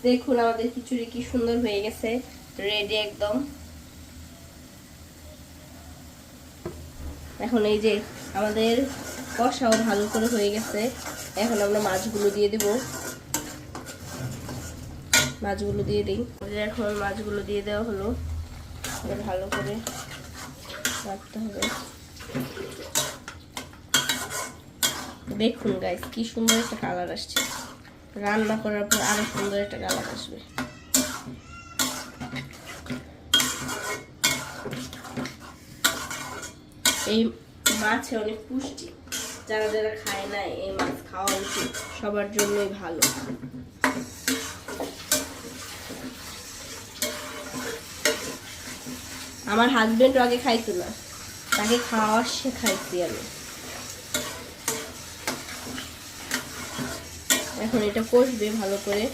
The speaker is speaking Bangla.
দেখুন আমাদের খিচুড়ি কি সুন্দর হয়ে গেছে, রেডি একদম। এখন এই যে আমাদের কষাও ভালো করে হয়ে গেছে। এখন আমরা মাছগুলো দিয়ে দিব। মাছগুলো দিয়ে দিই। এখন মাছগুলো দিয়ে দেওয়া হলো, ভালো করে রাখতে হবে। দেখুন গাইস কি সুন্দর একটা কালার আসছে, রান্না করার পর আরো সুন্দর একটা কালার আসবে। এই মাছে অনেক পুষ্টি, যারা যারা খায় না এই মাছ খাওয়া উচিত, সবার জন্যই ভালো। আমার হাজবেন্ড আগে খাইতো না, তাকে খাওয়া শেখাইছি আমি। এখন এটা কষবে ভালো করে।